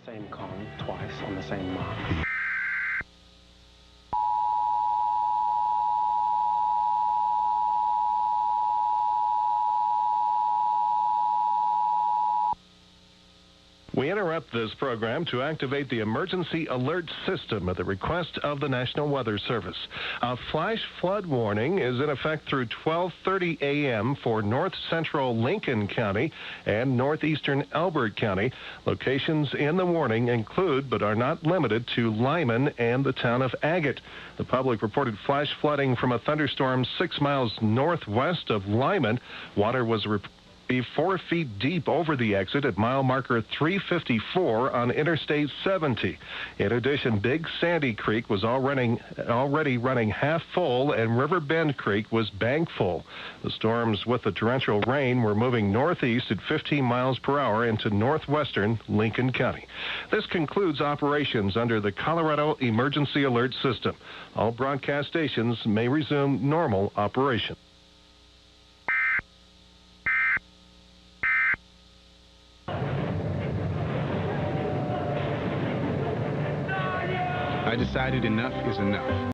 Same cone twice on the same mark. We interrupt this program to activate the emergency alert system at the request of the National Weather Service. A flash flood warning is in effect through 12:30 a.m. for north central Lincoln County and northeastern Elbert County. Locations in the warning include, but are not limited to, Lyman and the town of Agate. The public reported flash flooding from a thunderstorm 6 miles northwest of Lyman. Water was be 4 feet deep over the exit at mile marker 354 on Interstate 70. In addition, Big Sandy Creek was already running half full, and River Bend Creek was bank full. The storms with the torrential rain were moving northeast at 15 miles per hour into northwestern Lincoln County. This concludes operations under the Colorado Emergency Alert System. All broadcast stations may resume normal operation. I decided enough is enough.